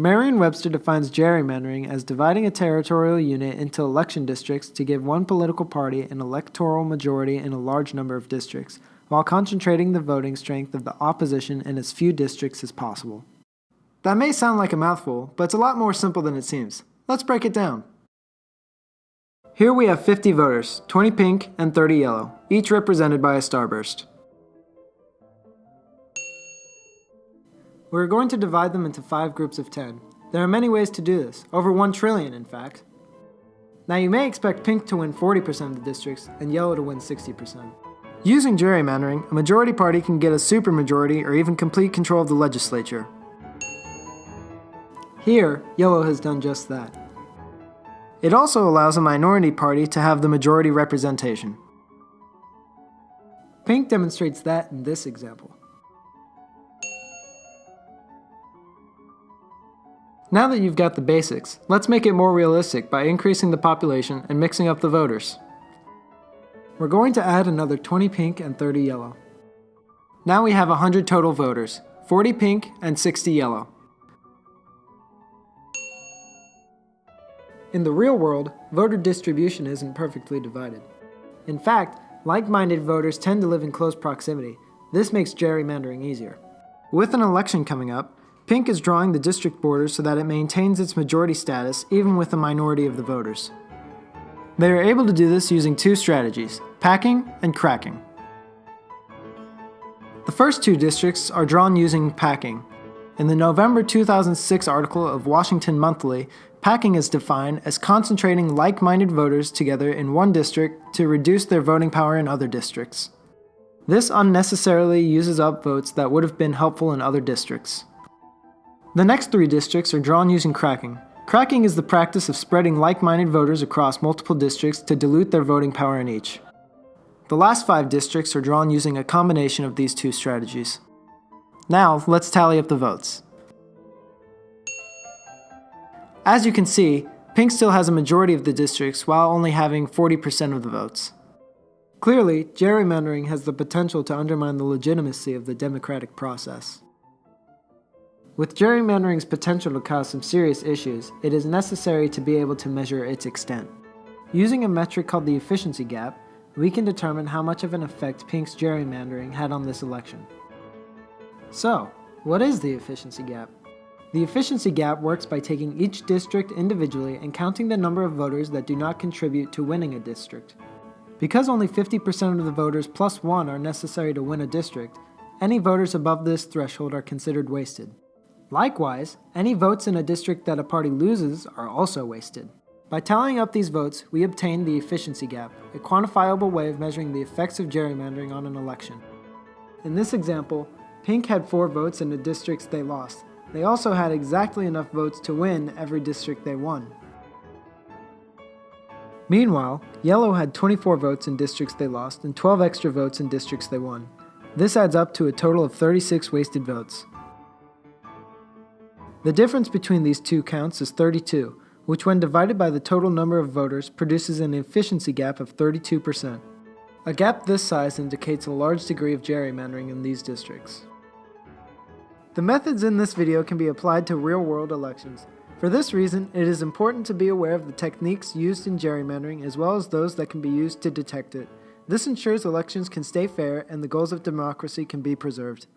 Merriam-Webster defines gerrymandering as dividing a territorial unit into election districts to give one political party an electoral majority in a large number of districts, while concentrating the voting strength of the opposition in as few districts as possible. That may sound like a mouthful, but it's a lot more simple than it seems. Let's break it down. Here we have 50 voters, 20 pink and 30 yellow, each represented by a starburst. We're going to divide them into 5 groups of 10. There are many ways to do this, over 1 trillion in fact. Now you may expect pink to win 40% of the districts and yellow to win 60%. Using gerrymandering, a majority party can get a supermajority or even complete control of the legislature. Here, yellow has done just that. It also allows a minority party to have the majority representation. Pink demonstrates that in this example. Now that you've got the basics, let's make it more realistic by increasing the population and mixing up the voters. We're going to add another 20 pink and 30 yellow. Now we have 100 total voters, 40 pink and 60 yellow. In the real world, voter distribution isn't perfectly divided. In fact, like-minded voters tend to live in close proximity. This makes gerrymandering easier. With an election coming up, pink is drawing the district borders so that it maintains its majority status even with a minority of the voters. They are able to do this using 2 strategies, packing and cracking. The first 2 districts are drawn using packing. In the November 2006 article of Washington Monthly, packing is defined as concentrating like-minded voters together in one district to reduce their voting power in other districts. This unnecessarily uses up votes that would have been helpful in other districts. The next 3 districts are drawn using cracking. Cracking is the practice of spreading like-minded voters across multiple districts to dilute their voting power in each. The last 5 districts are drawn using a combination of these 2 strategies. Now, let's tally up the votes. As you can see, pink still has a majority of the districts while only having 40% of the votes. Clearly, gerrymandering has the potential to undermine the legitimacy of the democratic process. With gerrymandering's potential to cause some serious issues, it is necessary to be able to measure its extent. Using a metric called the efficiency gap, we can determine how much of an effect pink's gerrymandering had on this election. So, what is the efficiency gap? The efficiency gap works by taking each district individually and counting the number of voters that do not contribute to winning a district. Because only 50% of the voters plus 1 are necessary to win a district, any voters above this threshold are considered wasted. Likewise, any votes in a district that a party loses are also wasted. By tallying up these votes, we obtain the efficiency gap, a quantifiable way of measuring the effects of gerrymandering on an election. In this example, pink had 4 votes in the districts they lost. They also had exactly enough votes to win every district they won. Meanwhile, yellow had 24 votes in districts they lost and 12 extra votes in districts they won. This adds up to a total of 36 wasted votes. The difference between these 2 counts is 32, which when divided by the total number of voters produces an efficiency gap of 32%. A gap this size indicates a large degree of gerrymandering in these districts. The methods in this video can be applied to real-world elections. For this reason, it is important to be aware of the techniques used in gerrymandering as well as those that can be used to detect it. This ensures elections can stay fair and the goals of democracy can be preserved.